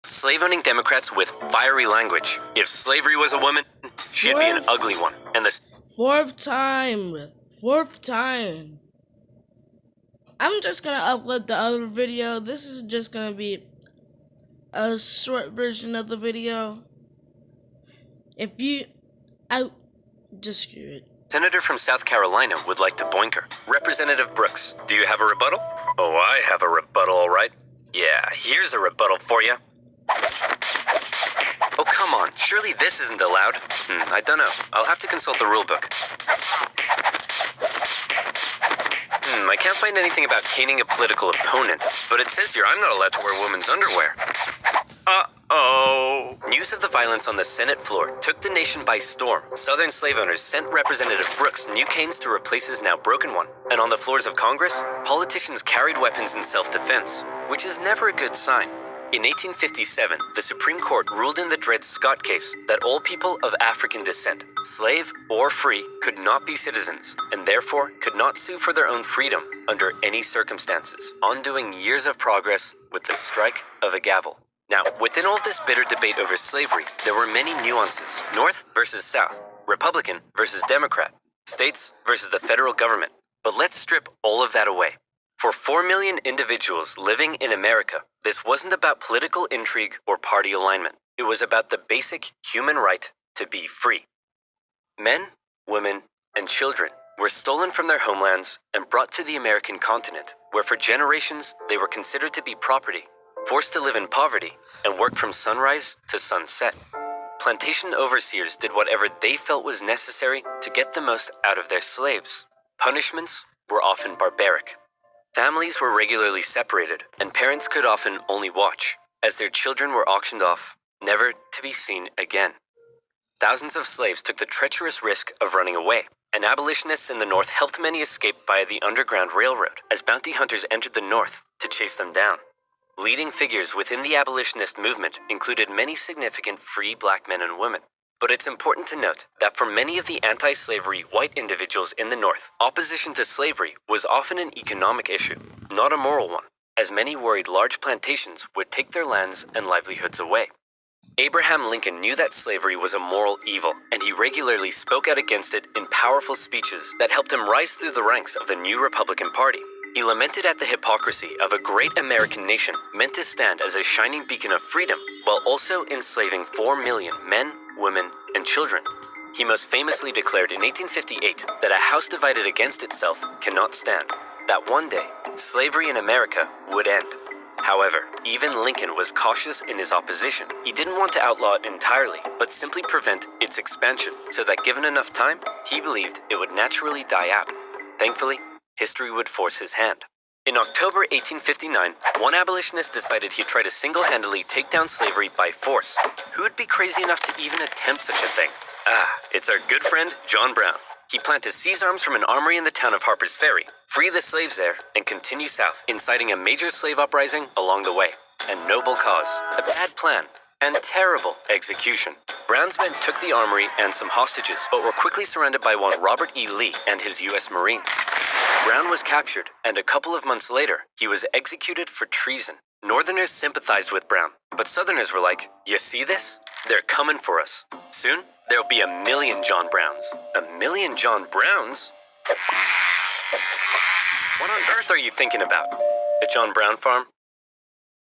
Slave-owning Democrats with fiery language. If slavery was a woman, she'd be an ugly one. And the fourth time. I'm just gonna upload the other video. This is just gonna be a short version of the video. Just screw it. Senator from South Carolina would like to boink her. Representative Brooks, do you have a rebuttal? Oh, I have a rebuttal, all right. Yeah, here's a rebuttal for you. Oh, come on. Surely this isn't allowed. I don't know. I'll have to consult the rule book. I can't find anything about caning a political opponent, but it says here I'm not allowed to wear women's underwear. Uh-oh. News of the violence on the Senate floor took the nation by storm. Southern slave owners sent Representative Brooks new canes to replace his now broken one. And on the floors of Congress, politicians carried weapons in self-defense, which is never a good sign. In 1857, the Supreme Court ruled in the Dred Scott case that all people of African descent, slave or free, could not be citizens, and therefore could not sue for their own freedom under any circumstances, undoing years of progress with the strike of a gavel. Now, within all this bitter debate over slavery, there were many nuances. North versus South, Republican versus Democrat, states versus the federal government. But let's strip all of that away. For 4 million individuals living in America, this wasn't about political intrigue or party alignment. It was about the basic human right to be free. Men, women, and children were stolen from their homelands and brought to the American continent, where for generations they were considered to be property, forced to live in poverty, and work from sunrise to sunset. Plantation overseers did whatever they felt was necessary to get the most out of their slaves. Punishments were often barbaric. Families were regularly separated, and parents could often only watch, as their children were auctioned off, never to be seen again. Thousands of slaves took the treacherous risk of running away, and abolitionists in the North helped many escape via the Underground Railroad, as bounty hunters entered the North to chase them down. Leading figures within the abolitionist movement included many significant free black men and women. But it's important to note that for many of the anti-slavery white individuals in the North, opposition to slavery was often an economic issue, not a moral one, as many worried large plantations would take their lands and livelihoods away. Abraham Lincoln knew that slavery was a moral evil, and he regularly spoke out against it in powerful speeches that helped him rise through the ranks of the new Republican Party. He lamented at the hypocrisy of a great American nation meant to stand as a shining beacon of freedom, while also enslaving 4 million men, women, and children. He most famously declared in 1858 that a house divided against itself cannot stand, that one day, slavery in America would end. However, even Lincoln was cautious in his opposition. He didn't want to outlaw it entirely, but simply prevent its expansion, so that given enough time, he believed it would naturally die out. Thankfully, history would force his hand. In October 1859, one abolitionist decided he'd try to single-handedly take down slavery by force. Who would be crazy enough to even attempt such a thing? It's our good friend, John Brown. He planned to seize arms from an armory in the town of Harper's Ferry, free the slaves there, and continue south, inciting a major slave uprising along the way. A noble cause, a bad plan, and terrible execution. Brown's men took the armory and some hostages, but were quickly surrounded by one Robert E. Lee and his U.S. Marines. Brown was captured, and a couple of months later, he was executed for treason. Northerners sympathized with Brown, but Southerners were like, "You see this? They're coming for us. Soon, there'll be 1 million John Browns." 1 million John Browns? What on earth are you thinking about? A John Brown farm?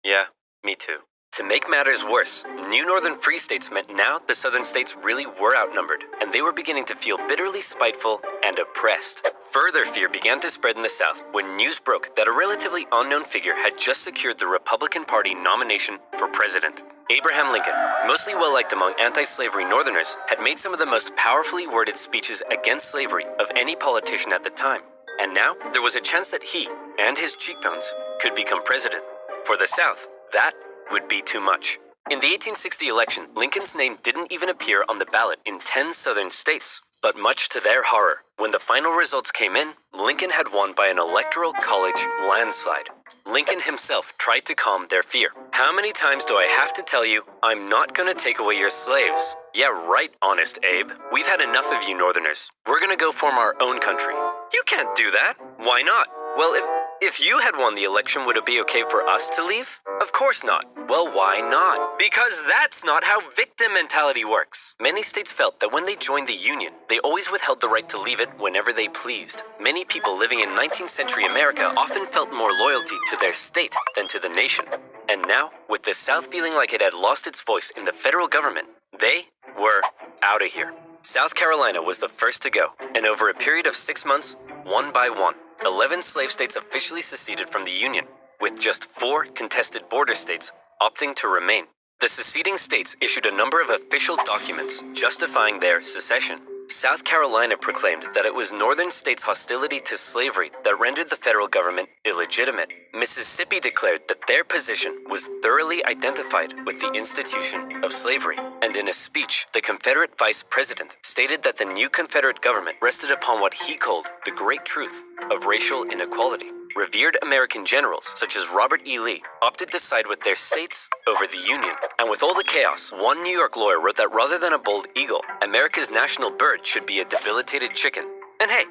Yeah, me too. To make matters worse, new northern free states meant now the southern states really were outnumbered, and they were beginning to feel bitterly spiteful and oppressed. Further fear began to spread in the South when news broke that a relatively unknown figure had just secured the Republican Party nomination for president. Abraham Lincoln, mostly well-liked among anti-slavery Northerners, had made some of the most powerfully worded speeches against slavery of any politician at the time. And now, there was a chance that he, and his cheekbones, could become president. For the South, that would be too much. In the 1860 election, Lincoln's name didn't even appear on the ballot in 10 southern states. But much to their horror, when the final results came in, Lincoln had won by an electoral college landslide. Lincoln himself tried to calm their fear. "How many times do I have to tell you, I'm not gonna take away your slaves?" "Yeah, right, Honest Abe. We've had enough of you Northerners. We're gonna go form our own country." "You can't do that." "Why not?" "Well, If you had won the election, would it be okay for us to leave? Of course not. Well, why not? Because that's not how victim mentality works. Many states felt that when they joined the Union, they always withheld the right to leave it whenever they pleased. Many people living in 19th century America often felt more loyalty to their state than to the nation. And now, with the South feeling like it had lost its voice in the federal government, they were out of here. South Carolina was the first to go, and over a period of 6 months, one by one, 11 slave states officially seceded from the Union, with just 4 contested border states opting to remain. The seceding states issued a number of official documents justifying their secession. South Carolina proclaimed that it was northern states' hostility to slavery that rendered the federal government illegitimate. Mississippi declared that their position was thoroughly identified with the institution of slavery. And in a speech, the Confederate vice president stated that the new Confederate government rested upon what he called the great truth of racial inequality. Revered American generals, such as Robert E. Lee, opted to side with their states over the Union. And with all the chaos, one New York lawyer wrote that rather than a bald eagle, America's national bird should be a debilitated chicken. And hey,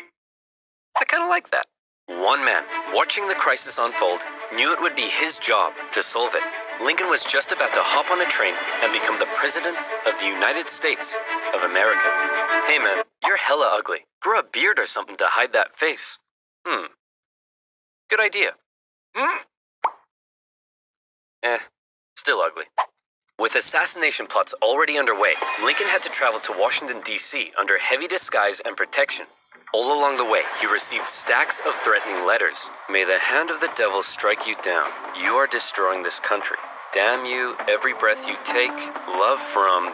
I kind of like that. One man, watching the crisis unfold, knew it would be his job to solve it. Lincoln was just about to hop on a train and become the President of the United States of America. Hey man, you're hella ugly. Grow a beard or something to hide that face. Good idea. Still ugly. With assassination plots already underway, Lincoln had to travel to Washington, D.C. under heavy disguise and protection. All along the way, he received stacks of threatening letters. May the hand of the devil strike you down. You are destroying this country. Damn you, every breath you take. Love from...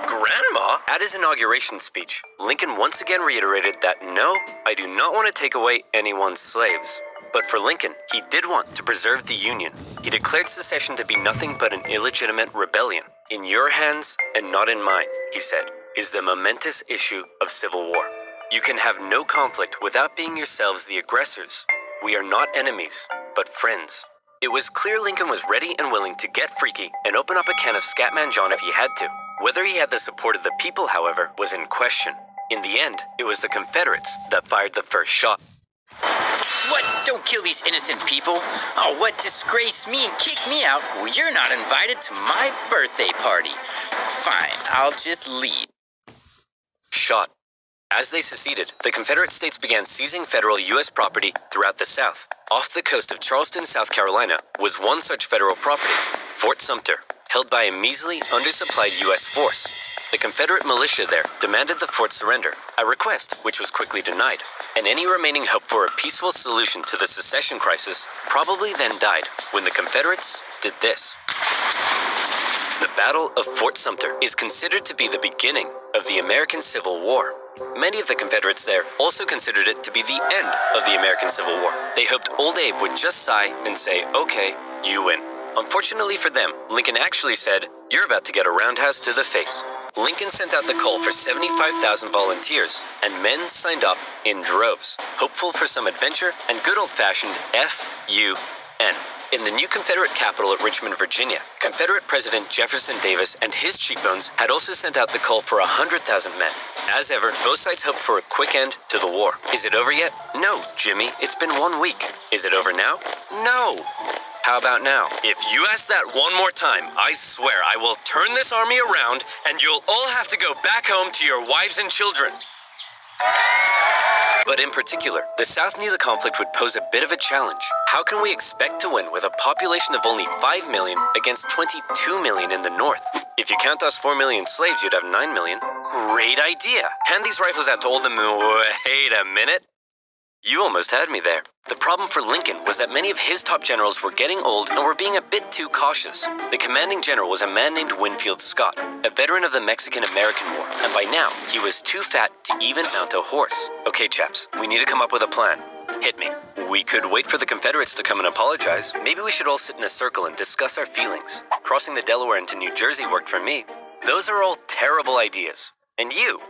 Grandma? At his inauguration speech, Lincoln once again reiterated that no, I do not want to take away anyone's slaves. But for Lincoln, he did want to preserve the Union. He declared secession to be nothing but an illegitimate rebellion. In your hands and not in mine, he said, is the momentous issue of civil war. You can have no conflict without being yourselves the aggressors. We are not enemies, but friends. It was clear Lincoln was ready and willing to get freaky and open up a can of Scatman John if he had to. Whether he had the support of the people, however, was in question. In the end, it was the Confederates that fired the first shot. What? Don't kill these innocent people. Oh, what disgrace me and kick me out. Well, you're not invited to my birthday party. Fine, I'll just leave. Shot. As they seceded, the Confederate states began seizing federal U.S. property throughout the South. Off the coast of Charleston, South Carolina, was one such federal property, Fort Sumter, held by a measly, undersupplied U.S. force. The Confederate militia there demanded the fort surrender, a request which was quickly denied, and any remaining hope for a peaceful solution to the secession crisis probably then died when the Confederates did this. The Battle of Fort Sumter is considered to be the beginning of the American Civil War. Many of the Confederates there also considered it to be the end of the American Civil War. They hoped Old Abe would just sigh and say, okay, you win. Unfortunately for them, Lincoln actually said, you're about to get a roundhouse to the face. Lincoln sent out the call for 75,000 volunteers, and men signed up in droves, hopeful for some adventure and good old-fashioned F-U-N. In the new Confederate capital at Richmond, Virginia, Confederate President Jefferson Davis and his cheekbones had also sent out the call for 100,000 men. As ever, both sides hoped for a quick end to the war. Is it over yet? No, Jimmy, it's been 1 week. Is it over now? No. How about now? If you ask that one more time, I swear I will turn this army around and you'll all have to go back home to your wives and children. But in particular, the South knew the conflict would pose a bit of a challenge. How can we expect to win with a population of only 5 million against 22 million in the North? If you count us 4 million slaves, you'd have 9 million. Great idea! Hand these rifles out to all the Wait a minute. You almost had me there. The problem for Lincoln was that many of his top generals were getting old and were being a bit too cautious. The commanding general was a man named Winfield Scott, a veteran of the Mexican-American War, and by now, he was too fat to even mount a horse. Okay, chaps, we need to come up with a plan. Hit me. We could wait for the Confederates to come and apologize. Maybe we should all sit in a circle and discuss our feelings. Crossing the Delaware into New Jersey worked for me. Those are all terrible ideas. And you?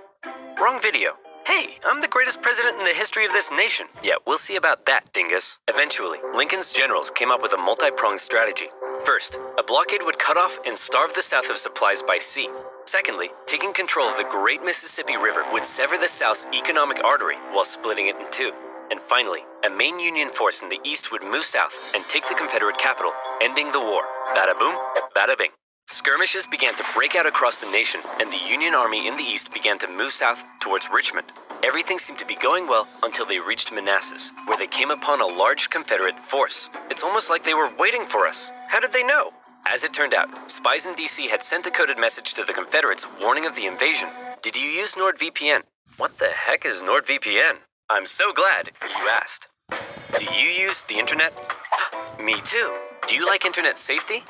Wrong video. Hey, I'm the greatest president in the history of this nation. Yeah, we'll see about that, dingus. Eventually, Lincoln's generals came up with a multi-pronged strategy. First, a blockade would cut off and starve the South of supplies by sea. Secondly, taking control of the great Mississippi River would sever the South's economic artery while splitting it in two. And finally, a main Union force in the east would move south and take the Confederate capital, ending the war. Bada boom, bada bing. Skirmishes began to break out across the nation, and the Union Army in the east began to move south towards Richmond. Everything seemed to be going well until they reached Manassas, where they came upon a large Confederate force. It's almost like they were waiting for us. How did they know? As it turned out, spies in DC had sent a coded message to the Confederates warning of the invasion. Did you use NordVPN? What the heck is NordVPN? I'm so glad you asked. Do you use the internet? Me too. Do you like internet safety?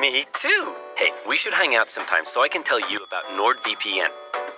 Me too. Hey, we should hang out sometime so I can tell you about NordVPN.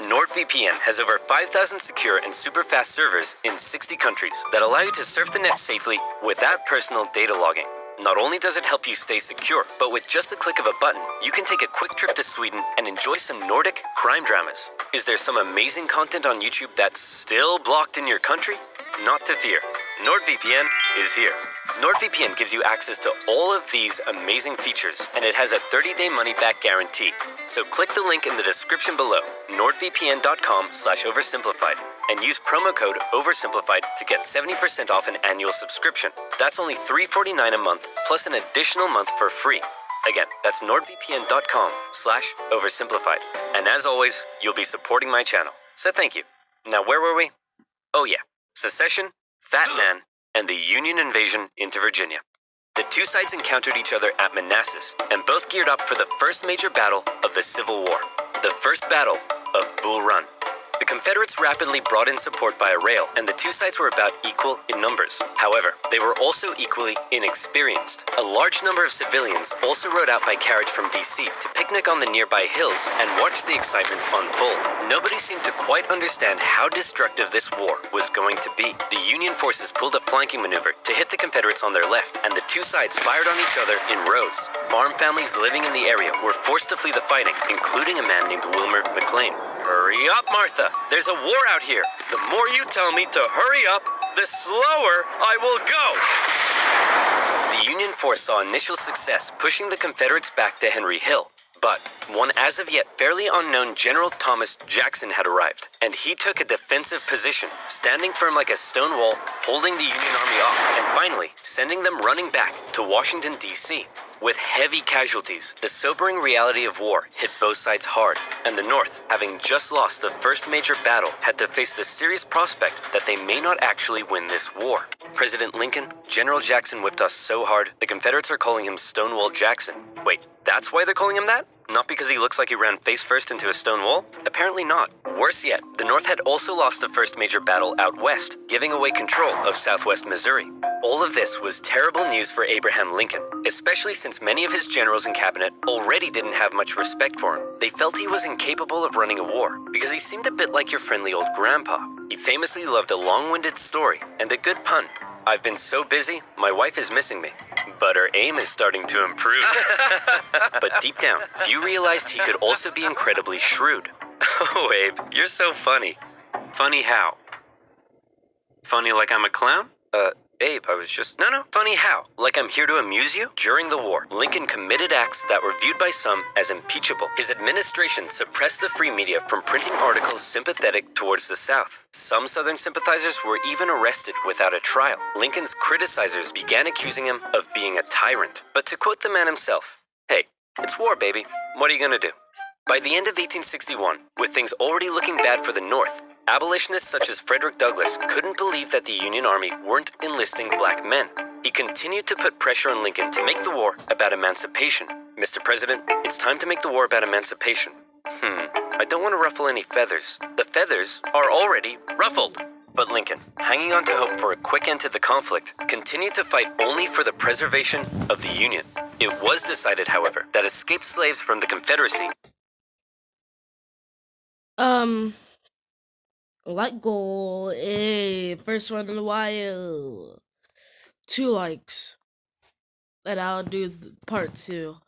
NordVPN has over 5,000 secure and super fast servers in 60 countries that allow you to surf the net safely without personal data logging. Not only does it help you stay secure, but with just a click of a button, you can take a quick trip to Sweden and enjoy some Nordic crime dramas. Is there some amazing content on YouTube that's still blocked in your country? Not to fear. NordVPN is here. NordVPN gives you access to all of these amazing features, and it has a 30-day money-back guarantee. So click the link in the description below, nordvpn.com/oversimplified, and use promo code Oversimplified to get 70% off an annual subscription. That's only $3.49 a month, plus an additional month for free. Again, that's nordvpn.com/oversimplified. And as always, you'll be supporting my channel. So thank you. Now where were we? Oh yeah, secession, Fat Man, and the Union invasion into Virginia. The two sides encountered each other at Manassas, and both geared up for the first major battle of the Civil War, the First Battle of Bull Run. The Confederates rapidly brought in support via rail, and the two sides were about equal in numbers. However, they were also equally inexperienced. A large number of civilians also rode out by carriage from DC to picnic on the nearby hills and watch the excitement unfold. Nobody seemed to quite understand how destructive this war was going to be. The Union forces pulled a flanking maneuver to hit the Confederates on their left, and the two sides fired on each other in rows. Farm families living in the area were forced to flee the fighting, including a man named Wilmer McLean. Hurry up, Martha! There's a war out here! The more you tell me to hurry up, the slower I will go! The Union force saw initial success pushing the Confederates back to Henry Hill. But one as of yet fairly unknown General Thomas Jackson had arrived, and he took a defensive position, standing firm like a stone wall, holding the Union Army off, and finally sending them running back to Washington, D.C. With heavy casualties, the sobering reality of war hit both sides hard, and the North, having just lost the first major battle, had to face the serious prospect that they may not actually win this war. President Lincoln, General Jackson whipped us so hard, the Confederates are calling him Stonewall Jackson. Wait, that's why they're calling him that? Not because he looks like he ran face first into a stone wall? Apparently not. Worse yet, the North had also lost the first major battle out west, giving away control of southwest Missouri. All of this was terrible news for Abraham Lincoln, especially since many of his generals and cabinet already didn't have much respect for him. They felt he was incapable of running a war, because he seemed a bit like your friendly old grandpa. He famously loved a long-winded story and a good pun. I've been so busy, my wife is missing me. But her aim is starting to improve. But deep down, few realized he could also be incredibly shrewd. Oh, Abe, you're so funny. Funny how? Funny like I'm a clown? Abe, I was just... No, funny how? Like I'm here to amuse you? During the war, Lincoln committed acts that were viewed by some as impeachable. His administration suppressed the free media from printing articles sympathetic towards the South. Some Southern sympathizers were even arrested without a trial. Lincoln's criticizers began accusing him of being a tyrant. But to quote the man himself, hey, it's war, baby. What are you gonna do? By the end of 1861, with things already looking bad for the North, abolitionists such as Frederick Douglass couldn't believe that the Union Army weren't enlisting black men. He continued to put pressure on Lincoln to make the war about emancipation. Mr. President, it's time to make the war about emancipation. I don't want to ruffle any feathers. The feathers are already ruffled. But Lincoln, hanging on to hope for a quick end to the conflict, continued to fight only for the preservation of the Union. It was decided, however, that escaped slaves from the Confederacy... Like goal, first one in a while. 2 likes. And I'll do part 2.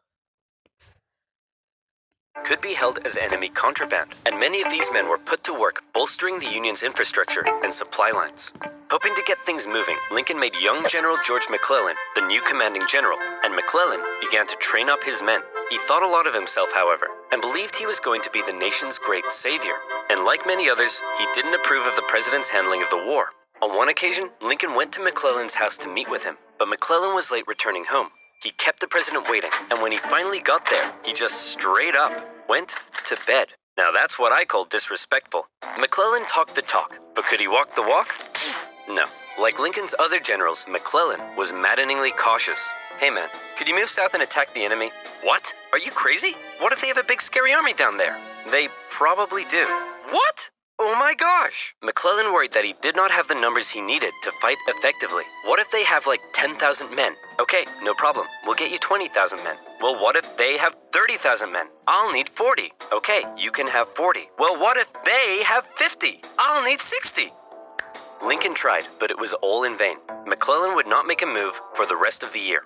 could be held as enemy contraband, and many of these men were put to work bolstering the Union's infrastructure and supply lines. Hoping to get things moving, Lincoln made young General George McClellan the new commanding general, and McClellan began to train up his men. He thought a lot of himself, however, and believed he was going to be the nation's great savior. And like many others, he didn't approve of the president's handling of the war. On one occasion, Lincoln went to McClellan's house to meet with him, but McClellan was late returning home. He kept the president waiting, and when he finally got there, he just straight up went to bed. Now that's what I call disrespectful. McClellan talked the talk, but could he walk the walk? No. Like Lincoln's other generals, McClellan was maddeningly cautious. Hey man, could you move south and attack the enemy? What? Are you crazy? What if they have a big scary army down there? They probably do. What? Oh my gosh! McClellan worried that he did not have the numbers he needed to fight effectively. What if they have like 10,000 men? Okay, no problem. We'll get you 20,000 men. Well, what if they have 30,000 men? I'll need 40. Okay, you can have 40. Well, what if they have 50? I'll need 60. Lincoln tried, but it was all in vain. McClellan would not make a move for the rest of the year.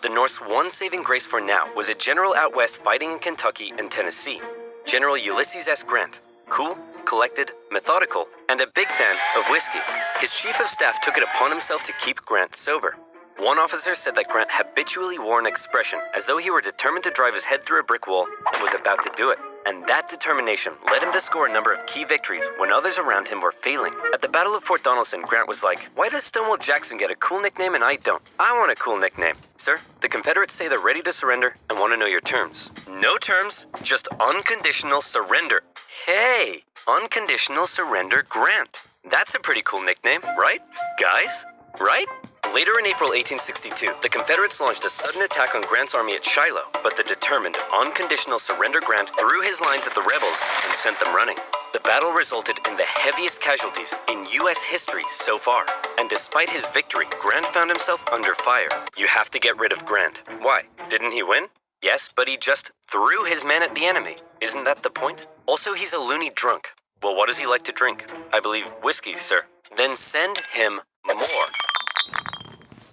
The North's one saving grace for now was a general out west fighting in Kentucky and Tennessee, General Ulysses S. Grant. Cool, collected, methodical, and a big fan of whiskey. His chief of staff took it upon himself to keep Grant sober. One officer said that Grant habitually wore an expression as though he were determined to drive his head through a brick wall and was about to do it. And that determination led him to score a number of key victories when others around him were failing. At the Battle of Fort Donelson, Grant was like, "Why does Stonewall Jackson get a cool nickname and I don't? I want a cool nickname." "Sir, the Confederates say they're ready to surrender and want to know your terms." "No terms, just unconditional surrender." Hey, unconditional surrender Grant. That's a pretty cool nickname, right? Guys? Right? Later in April 1862, the Confederates launched a sudden attack on Grant's army at Shiloh, but the determined, unconditional surrender Grant threw his lines at the rebels and sent them running. The battle resulted in the heaviest casualties in U.S. history so far, and despite his victory, Grant found himself under fire. You have to get rid of Grant. Why? Didn't he win? Yes, but he just threw his men at the enemy. Isn't that the point? Also, he's a loony drunk. Well, what does he like to drink? I believe whiskey, sir. Then send him more.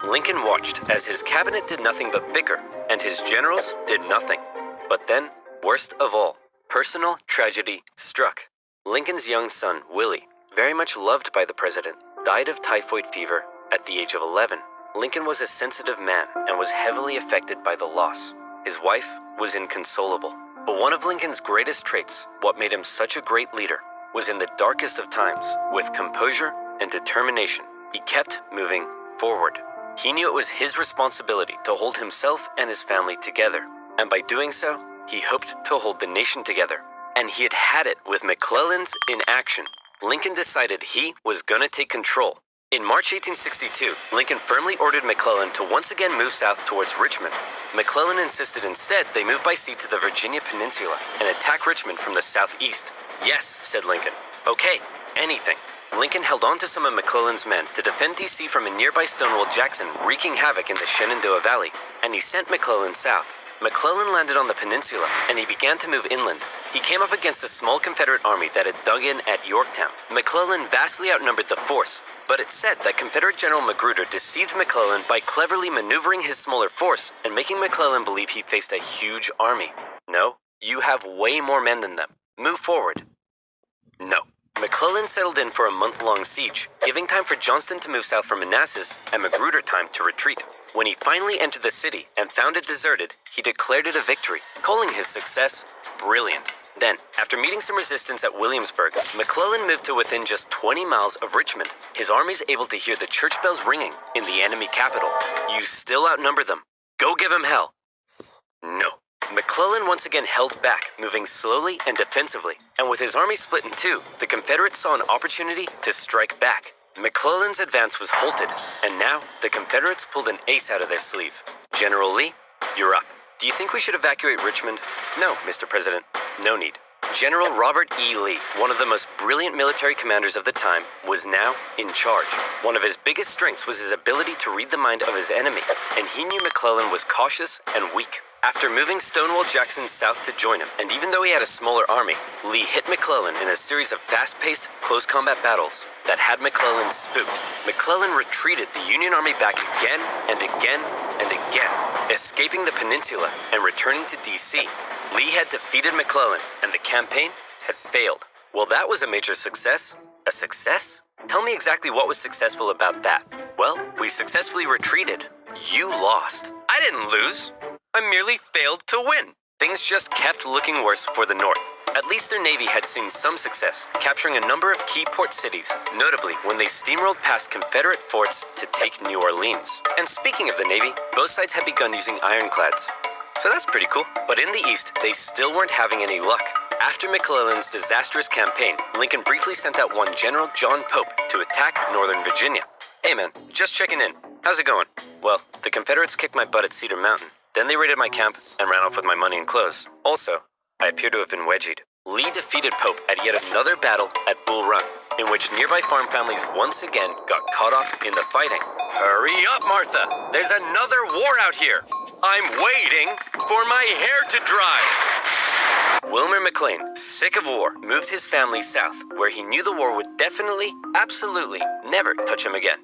Lincoln watched as his cabinet did nothing but bicker, and his generals did nothing. But then, worst of all, personal tragedy struck. Lincoln's young son, Willie, very much loved by the president, died of typhoid fever at the age of 11. Lincoln was a sensitive man and was heavily affected by the loss. His wife was inconsolable. But one of Lincoln's greatest traits, what made him such a great leader, was in the darkest of times, with composure and determination, he kept moving forward. He knew it was his responsibility to hold himself and his family together, and by doing so, he hoped to hold the nation together. And he had it with McClellan's inaction. Lincoln decided he was gonna take control. In March 1862, Lincoln firmly ordered McClellan to once again move south towards Richmond. McClellan insisted instead they move by sea to the Virginia Peninsula and attack Richmond from the southeast. "Yes," said Lincoln. "Okay, anything." Lincoln held on to some of McClellan's men to defend D.C. from a nearby Stonewall Jackson wreaking havoc in the Shenandoah Valley, and he sent McClellan south. McClellan landed on the peninsula, and he began to move inland. He came up against a small Confederate army that had dug in at Yorktown. McClellan vastly outnumbered the force, but it's said that Confederate General Magruder deceived McClellan by cleverly maneuvering his smaller force and making McClellan believe he faced a huge army. "No, you have way more men than them. Move forward." No. McClellan settled in for a month-long siege, giving time for Johnston to move south from Manassas and Magruder time to retreat. When he finally entered the city and found it deserted, he declared it a victory, calling his success brilliant. Then, after meeting some resistance at Williamsburg, McClellan moved to within just 20 miles of Richmond, his armies able to hear the church bells ringing in the enemy capital. "You still outnumber them. Go give them hell." No. McClellan once again held back, moving slowly and defensively, and with his army split in two, the Confederates saw an opportunity to strike back. McClellan's advance was halted, and now the Confederates pulled an ace out of their sleeve. "General Lee, you're up. Do you think we should evacuate Richmond?" "No, Mr. President, no need." General Robert E. Lee, one of the most brilliant military commanders of the time, was now in charge. One of his biggest strengths was his ability to read the mind of his enemy, and he knew McClellan was cautious and weak. After moving Stonewall Jackson south to join him, and even though he had a smaller army, Lee hit McClellan in a series of fast-paced, close-combat battles that had McClellan spooked. McClellan retreated the Union Army back again and again and again, escaping the peninsula and returning to D.C. Lee had defeated McClellan, and the campaign had failed. Well, that was a major success. A success? Tell me exactly what was successful about that. Well, we successfully retreated. You lost. I didn't lose. I merely failed to win. Things just kept looking worse for the North. At least their navy had seen some success, capturing a number of key port cities, notably when they steamrolled past Confederate forts to take New Orleans. And speaking of the navy, both sides had begun using ironclads. So that's pretty cool. But in the East, they still weren't having any luck. After McClellan's disastrous campaign, Lincoln briefly sent out one General John Pope to attack Northern Virginia. Hey man, just checking in. How's it going? Well, the Confederates kicked my butt at Cedar Mountain. Then they raided my camp and ran off with my money and clothes. Also, I appear to have been wedgied. Lee defeated Pope at yet another battle at Bull Run, in which nearby farm families once again got caught up in the fighting. Hurry up, Martha! There's another war out here! I'm waiting for my hair to dry! Wilmer McLean, sick of war, moved his family south, where he knew the war would definitely, absolutely, never touch him again.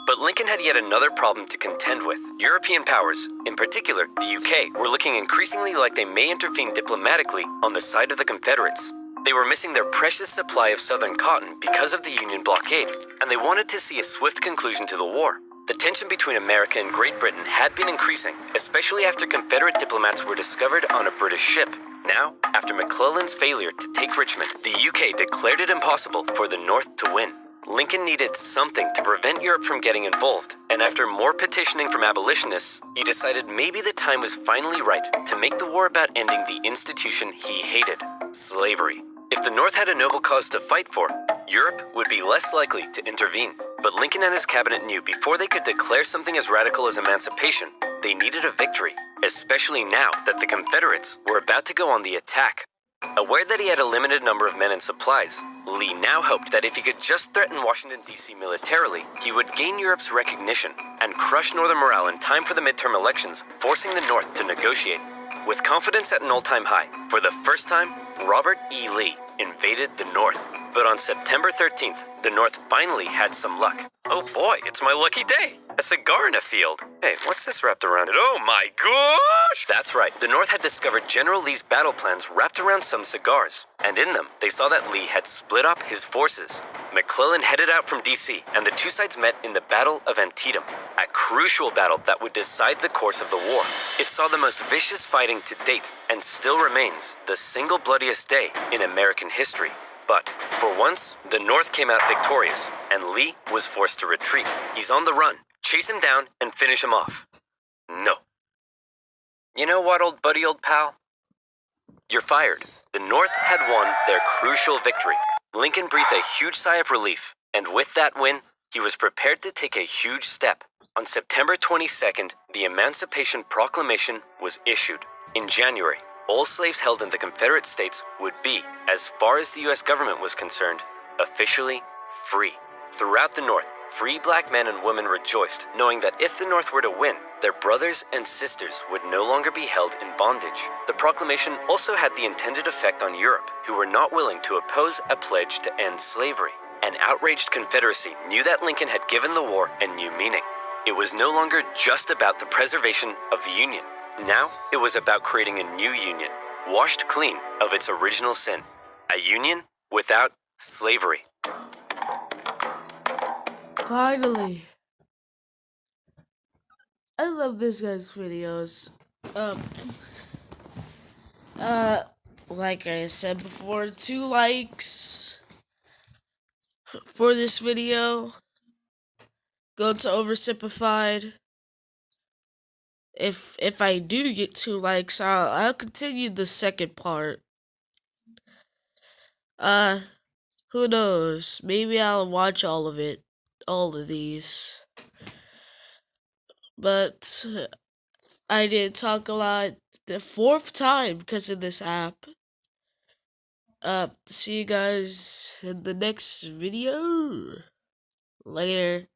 But Lincoln had yet another problem to contend with. European powers, in particular the UK, were looking increasingly like they may intervene diplomatically on the side of the Confederates. They were missing their precious supply of southern cotton because of the Union blockade, and they wanted to see a swift conclusion to the war. The tension between America and Great Britain had been increasing, especially after Confederate diplomats were discovered on a British ship. Now, after McClellan's failure to take Richmond, the UK declared it impossible for the North to win. Lincoln needed something to prevent Europe from getting involved, and after more petitioning from abolitionists, he decided maybe the time was finally right to make the war about ending the institution he hated, slavery. If the North had a noble cause to fight for, Europe would be less likely to intervene. But Lincoln and his cabinet knew before they could declare something as radical as emancipation, they needed a victory, especially now that the Confederates were about to go on the attack. Aware that he had a limited number of men and supplies, Lee now hoped that if he could just threaten Washington, D.C. militarily, he would gain Europe's recognition and crush Northern morale in time for the midterm elections, forcing the North to negotiate. With confidence at an all-time high, for the first time, Robert E. Lee invaded the North. But on September 13th, the North finally had some luck. Oh boy, it's my lucky day! A cigar in a field. Hey, what's this wrapped around it? Oh my gosh! That's right, the North had discovered General Lee's battle plans wrapped around some cigars. And in them, they saw that Lee had split up his forces. McClellan headed out from D.C., and the two sides met in the Battle of Antietam, a crucial battle that would decide the course of the war. It saw the most vicious fighting to date, and still remains the single bloodiest day in American history. But, for once, the North came out victorious, and Lee was forced to retreat. He's on the run. Chase him down and finish him off. No. You know what, old buddy, old pal? You're fired. The North had won their crucial victory. Lincoln breathed a huge sigh of relief, and with that win, he was prepared to take a huge step. On September 22nd, the Emancipation Proclamation was issued. In January, all slaves held in the Confederate States would be, as far as the U.S. government was concerned, officially free. Throughout the North, free black men and women rejoiced, knowing that if the North were to win, their brothers and sisters would no longer be held in bondage. The proclamation also had the intended effect on Europe, who were not willing to oppose a pledge to end slavery. An outraged Confederacy knew that Lincoln had given the war a new meaning. It was no longer just about the preservation of the Union. Now, it was about creating a new union, washed clean of its original sin. A union without slavery. Finally. I love this guy's videos. Like I said before, 2 likes for this video. Go to Oversimplified. If I do get 2 likes, I'll continue the second part. Who knows? Maybe I'll watch all of these. But I didn't talk a lot the 4th time because of this app. See you guys in the next video. Later.